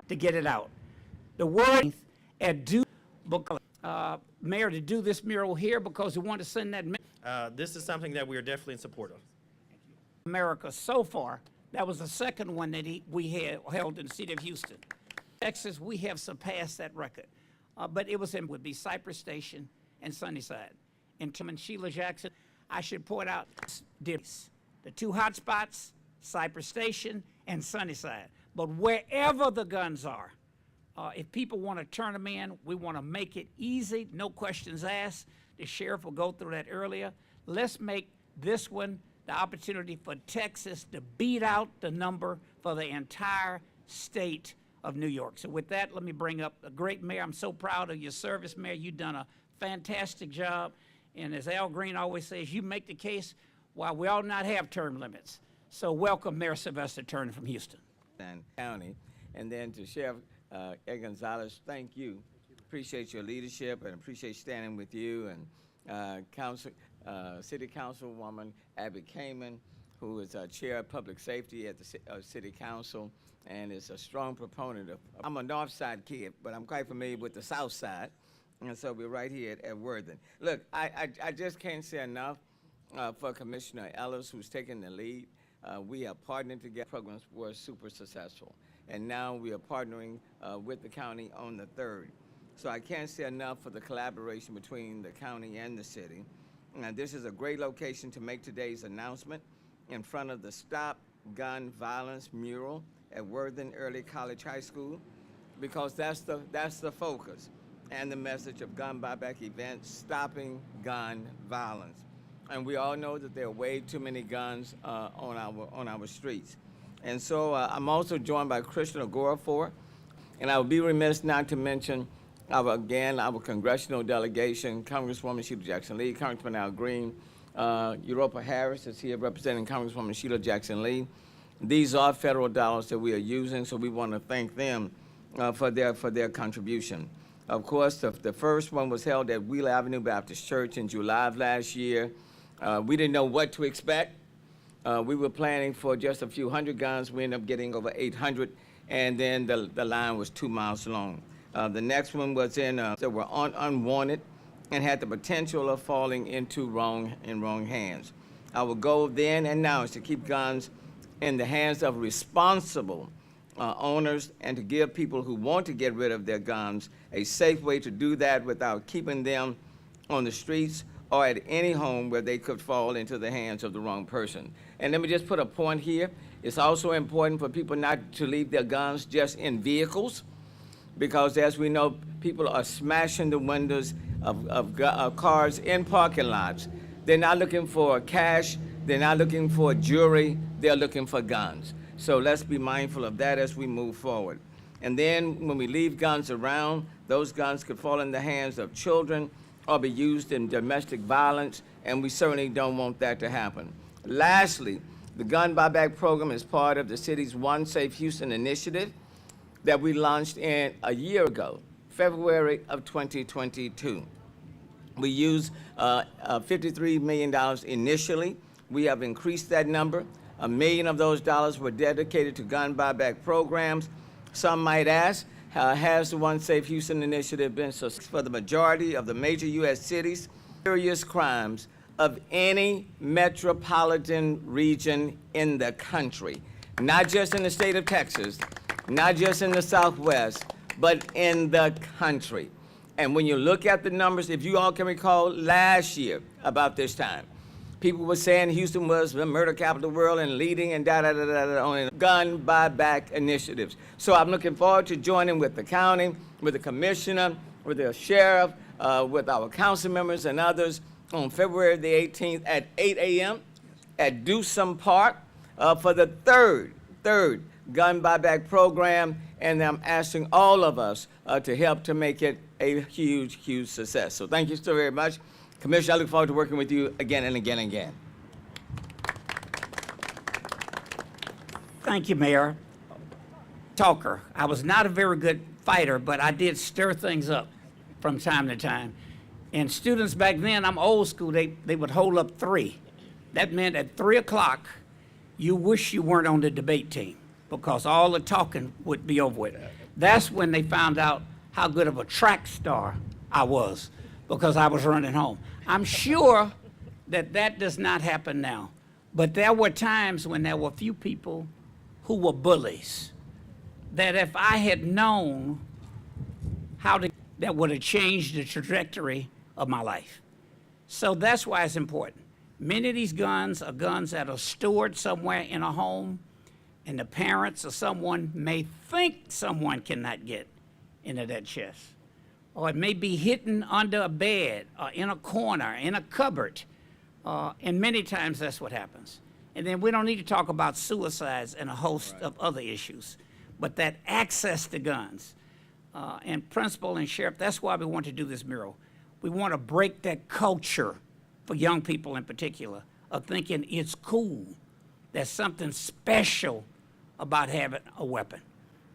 to get it out. The word at do, Mayor, to do this mural here because we want to send that This is something that we are definitely in support of. America so far. That was the second one that we had held in the city of Houston. Texas, we have surpassed that record. But it would be Cypress Station and Sunnyside. And Sheila Jackson, I should point out the two hot spots, Cypress Station and Sunnyside. But wherever the guns are, if people want to turn them in, we want to make it easy, no questions asked. The sheriff will go through that earlier. Let's make this one the opportunity for Texas to beat out the number for the entire state of New York. So with that, let me bring up a great mayor. I'm so proud of your service, Mayor. You've done a fantastic job. And as Al Green always says, you make the case while we all not have term limits. So welcome, Mayor Sylvester Turner from Houston. And County. And then to Sheriff Ed Gonzalez, thank you. Appreciate your leadership and appreciate standing with you, and City Councilwoman Abby Kamen, who is Chair of Public Safety at the City Council and is a strong proponent of. I'm a North Side kid, but I'm quite familiar with the South Side, and so we're right here at Worthing. Look, I just can't say enough for Commissioner Ellis, who's taking the lead. We are partnering together. Programs were super successful, and now we are partnering with the county on the 3rd. So I can't say enough for the collaboration between the county and the city. And this is a great location to make today's announcement in front of the Stop Gun Violence mural at Worthing Early College High School, because that's the focus and the message of gun buyback events, stopping gun violence. And we all know that there are way too many guns on our streets. And so I'm also joined by Christian Ogorafor, and I would be remiss not to mention our congressional delegation, Congresswoman Sheila Jackson Lee, Congressman Al Green, Europa Harris is here representing Congresswoman Sheila Jackson Lee. These are federal dollars that we are using, so we want to thank them for their contribution. Of course, the first one was held at Wheeler Avenue Baptist Church in July of last year. We didn't know what to expect. We were planning for just a few hundred guns. We ended up getting over 800, and then the line was 2 miles long. The next one was that were unwanted and had the potential of falling into wrong hands. Our goal then and now is to keep guns in the hands of responsible owners and to give people who want to get rid of their guns a safe way to do that without keeping them on the streets or at any home where they could fall into the hands of the wrong person. And let me just put a point here. It's also important for people not to leave their guns just in vehicles, because as we know, people are smashing the windows of cars in parking lots. They're not looking for cash, they're not looking for jewelry, they're looking for guns. So let's be mindful of that as we move forward. And then when we leave guns around, those guns could fall in the hands of children or be used in domestic violence, and we certainly don't want that to happen. Lastly, the gun buyback program is part of the city's One Safe Houston initiative that we launched a year ago, February of 2022. We used $53 million initially. We have increased that number. $1 million of those dollars were dedicated to gun buyback programs. Some might ask, has the One Safe Houston initiative been successful? For the majority of the major U.S. cities, serious crimes of any metropolitan region in the country, not just in the state of Texas, not just in the Southwest, but in the country. And when you look at the numbers, if you all can recall last year about this time, people were saying Houston was the murder capital of the world and leading and on gun buyback initiatives. So I'm looking forward to joining with the county, with the commissioner, with the sheriff, with our council members and others on February the 18th at 8 a.m. at Dewsome Park for the third gun buyback program, and I'm asking all of us to help to make it a huge, huge success. So thank you so very much. Commissioner, I look forward to working with you again and again and again. Thank you, Mayor. Talker. I was not a very good fighter, but I did stir things up from time to time. And students back then, I'm old school, they would hold up 3. That meant at 3 o'clock, you wish you weren't on the debate team, because all the talking would be over with. That's when they found out how good of a track star I was, because I was running home. I'm sure that that does not happen now. But there were times when there were a few people who were bullies, that if I had known how to, that would have changed the trajectory of my life. So that's why it's important. Many of these guns are guns that are stored somewhere in a home, and the parents or someone may think someone cannot get into that chest. Or it may be hidden under a bed, or in a corner, in a cupboard. And many times that's what happens. And then we don't need to talk about suicides and a host of other issues. But that access to guns, and Principal and Sheriff, that's why we want to do this mural. We want to break that culture, for young people in particular, of thinking it's cool. There's something special about having a weapon.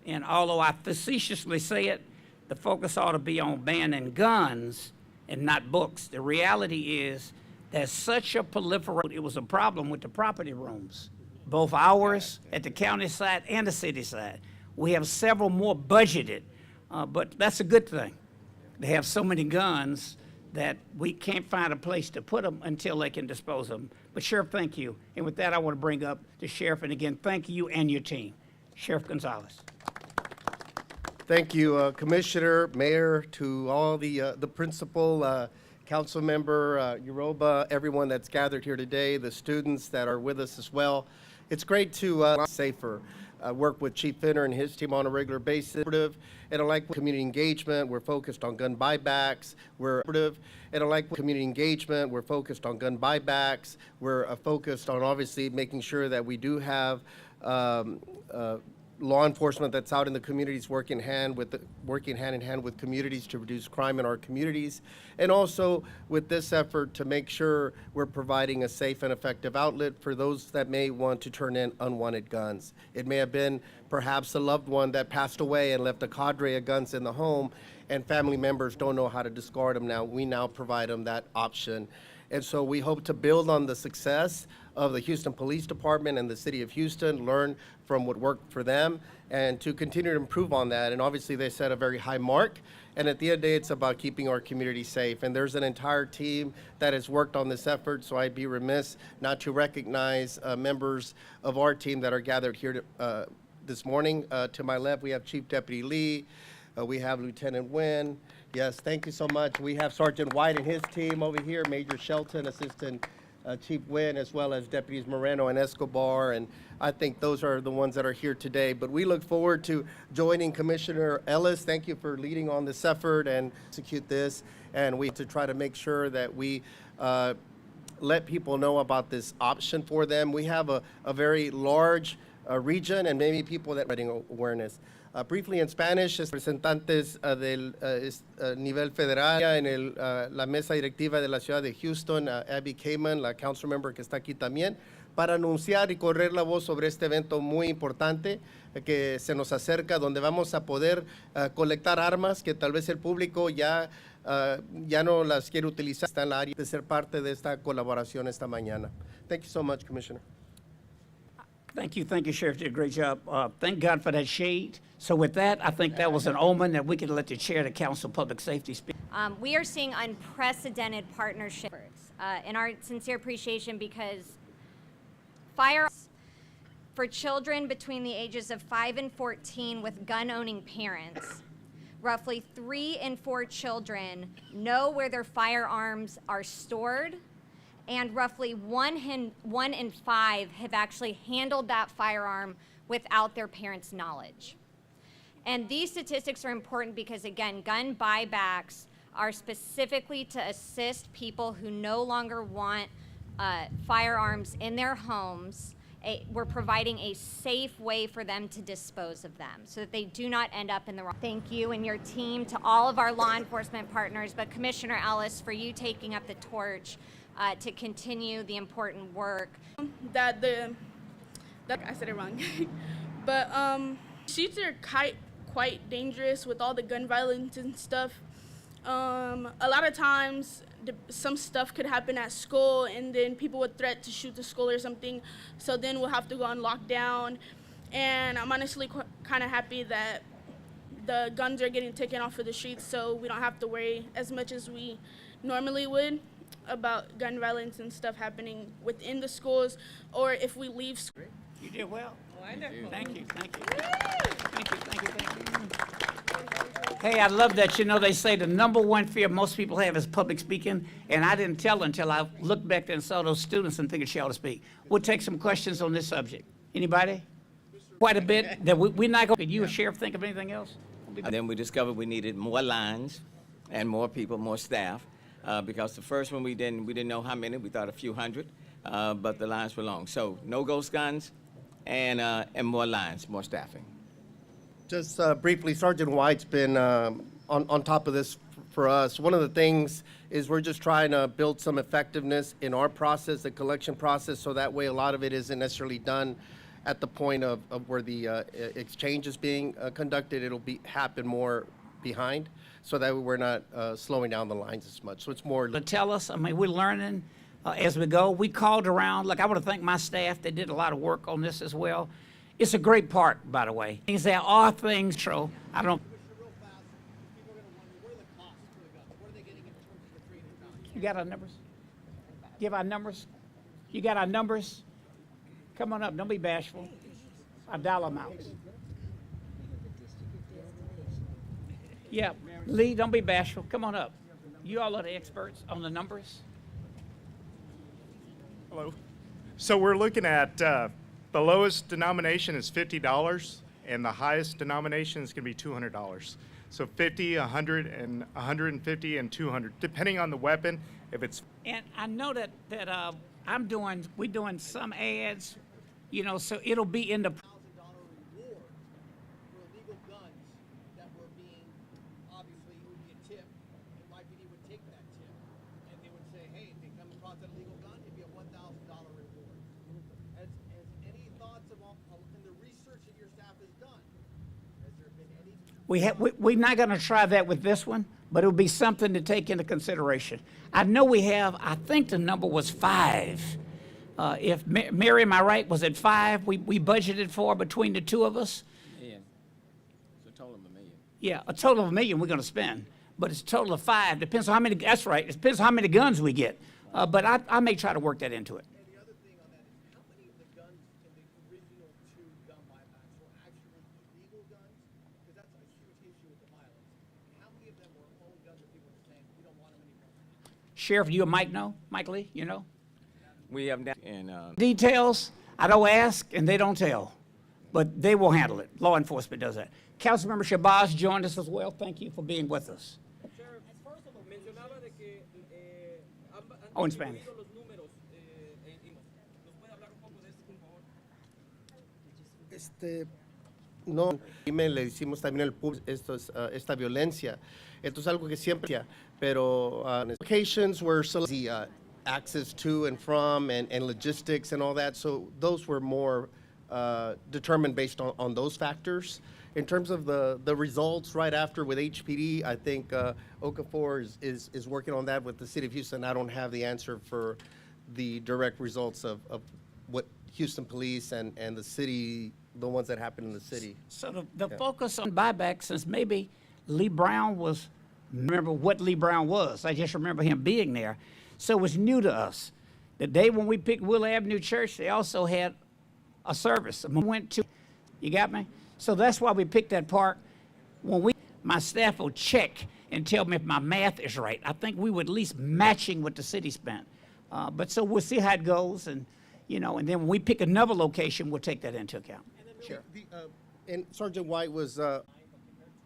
And although I facetiously say it, the focus ought to be on banning guns and not books. The reality is there's such a proliferation. It was a problem with the property rooms, both ours at the county side and the city side. We have several more budgeted, but that's a good thing. They have so many guns that we can't find a place to put them until they can dispose of them. But Sheriff, thank you. And with that, I want to bring up the Sheriff, and again, thank you and your team. Sheriff Gonzalez. Thank you, Commissioner, Mayor, to all the principal, Council Member Yoruba, everyone that's gathered here today, the students that are with us as well. It's great to safer. Work with Chief Finner and his team on a regular basis. And I like community engagement. We're focused on gun buybacks. And I like community engagement. We're focused on gun buybacks. We're focused on obviously making sure that we do have law enforcement that's out in the communities working hand in hand with communities to reduce crime in our communities, and also with this effort to make sure we're providing a safe and effective outlet for those that may want to turn in unwanted guns. It may have been perhaps a loved one that passed away and left a cadre of guns in the home, and family members don't know how to discard them now. We now provide them that option. And so we hope to build on the success of the Houston Police Department and the City of Houston, learn from what worked for them, and to continue to improve on that. And obviously they set a very high mark, and at the end of the day, it's about keeping our community safe. And there's an entire team that has worked on this effort, so I'd be remiss not to recognize members of our team that are gathered here this morning. To my left, we have Chief Deputy Lee, we have Lieutenant Nguyen. Yes, thank you so much. We have Sergeant White and his team over here, Major Shelton, Assistant Chief Nguyen, as well as Deputies Moreno and Escobar, and I think those are the ones that are here today. But we look forward to joining Commissioner Ellis. Thank you for leading on this effort and execute this, and we have to try to make sure that we let people know about this option for them. We have a very large region, and maybe people that are spreading awareness. Briefly in Spanish, representantes del nivel federal, en la mesa directiva de la ciudad de Houston, Abby Kamen, la council member que está aquí también, para anunciar y correr la voz sobre este evento muy importante que se nos acerca, donde vamos a poder colectar armas que tal vez el público ya no las quiere utilizar. Está en la área de ser parte de esta colaboración esta mañana. Thank you so much, Commissioner. Thank you, Sheriff. Did a great job. Thank God for that shade. So with that, I think that was an omen that we could let the Chair of the Council of Public Safety speak. We are seeing unprecedented partnerships in our sincere appreciation, because firearms for children between the ages of 5 and 14 with gun-owning parents, roughly 3 in 4 children know where their firearms are stored, and roughly 1 in 5 have actually handled that firearm without their parents' knowledge. And these statistics are important because, again, gun buybacks are specifically to assist people who no longer want firearms in their homes. We're providing a safe way for them to dispose of them so that they do not end up in the wrong. Thank you and your team, to all of our law enforcement partners, but Commissioner Ellis, for you taking up the torch to continue the important work. I said it wrong, but streets are quite dangerous with all the gun violence and stuff. A lot of times some stuff could happen at school, and then people would threaten to shoot the school or something, so then we'll have to go on lockdown. And I'm honestly kind of happy that the guns are getting taken off of the streets, so we don't have to worry as much as we normally would about gun violence and stuff happening within the schools, or if we leave school. You did well. Wonderful. Thank you, thank you. Thank you, thank you, thank you. Hey, I love that. You know, they say the number one fear most people have is public speaking, and I didn't tell until I looked back there and saw those students and thinking she ought to speak. We'll take some questions on this subject. Anybody? Quite a bit. That we're not going. Did you, Sheriff, think of anything else? And then we discovered we needed more lines and more people, more staff, because the first one we didn't know how many. We thought a few hundred, but the lines were long. So no ghost guns, and more lines, more staffing. Just briefly, Sergeant White's been on top of this for us. One of the things is we're just trying to build some effectiveness in our process, the collection process, so that way a lot of it isn't necessarily done at the point of where the exchange is being conducted. It'll happen more behind, so that way we're not slowing down the lines as much. So it's more. To tell us, I mean, we're learning as we go. We called around. Look, I want to thank my staff. They did a lot of work on this as well. It's a great park, by the way. There are things, true. I don't. You got our numbers? Give our numbers? You got our numbers? Come on up, don't be bashful. Our dollar amounts. Yeah, Lee, don't be bashful. Come on up. You all are the experts on the numbers. Hello. So we're looking at the lowest denomination is $50, and the highest denomination is going to be $200. So 50, 100, and 150, and 200, depending on the weapon. If it's And I know that we're doing some ads, you know, so it'll be in the. reward for illegal guns that were being, obviously, it would be a tip, and YPD would take that tip, and they would say, hey, if they come across that illegal gun, it'd be a $1,000 reward. Has any thoughts about, in the research that your staff has done, has there been any? We're not going to try that with this one, but it'll be something to take into consideration. I know we have, I think the number was 5. If Mary, am I right? Was it 5 we budgeted for between the two of us? Million. It's a total of $1 million. Yeah, a total of $1 million we're going to spend, but it's a total of 5. Depends on how many. That's right. It depends on how many guns we get. But I may try to work that into it. And the other thing on that is, how many of the guns in the original 2 gun buybacks were actually illegal guns? Because that's a huge issue with the violence. How many of them were own guns that people were saying, we don't want them anymore? Sheriff, you and Mike know? Mike Lee, you know? We have that, and Details, I don't ask and they don't tell, but they will handle it. Law enforcement does that. Councilmember Shabazz joined us as well. Thank you for being with us. Mencionaba de que Oh, in Spanish. los números ¿Nos puede hablar un poco de esto, por favor? No, le decimos también al público esta violencia. Esto es algo que siempre, pero locations were the access to and from and logistics and all that. So those were more determined based on those factors. In terms of the results right after with HPD, I think Okafor is working on that with the city of Houston. I don't have the answer for the direct results of what Houston police and the city, the ones that happened in the city. So the focus on buyback, since maybe Lee Brown was, remember what Lee Brown was. I just remember him being there. So it was new to us. The day when we picked Will Avenue Church, they also had a service. We went to, you got me? So that's why we picked that park. My staff will check and tell me if my math is right. I think we were at least matching what the city spent. But so we'll see how it goes, and you know, and then when we pick another location, we'll take that into account. Sure. And Sergeant White was. Compared to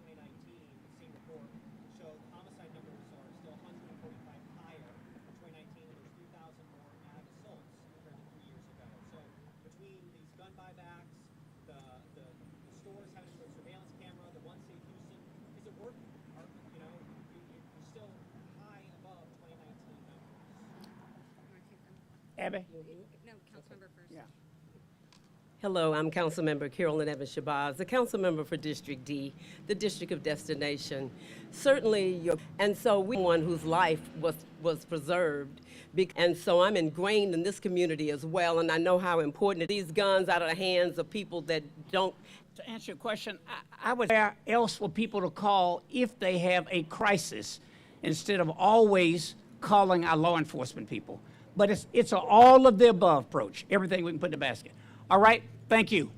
2019, the same report showed homicide numbers are still 145 higher. In 2019, there was 3,000 more ag assaults compared to 3 years ago. So between these gun buybacks, the stores having the surveillance camera, the One Safe Houston, is it working? You know, you're still high above 2019 numbers. Abby? No, Councilmember first. Yeah. Hello, I'm Councilmember Carolyn Evans Shabazz, the Councilmember for District D, the District of Destination. Certainly, and so one whose life was preserved. And so I'm ingrained in this community as well, and I know how important these guns out of the hands of people that don't To answer your question, I would where else for people to call if they have a crisis instead of always calling our law enforcement people. But it's an all of the above approach, everything we can put in the basket. All right, thank you.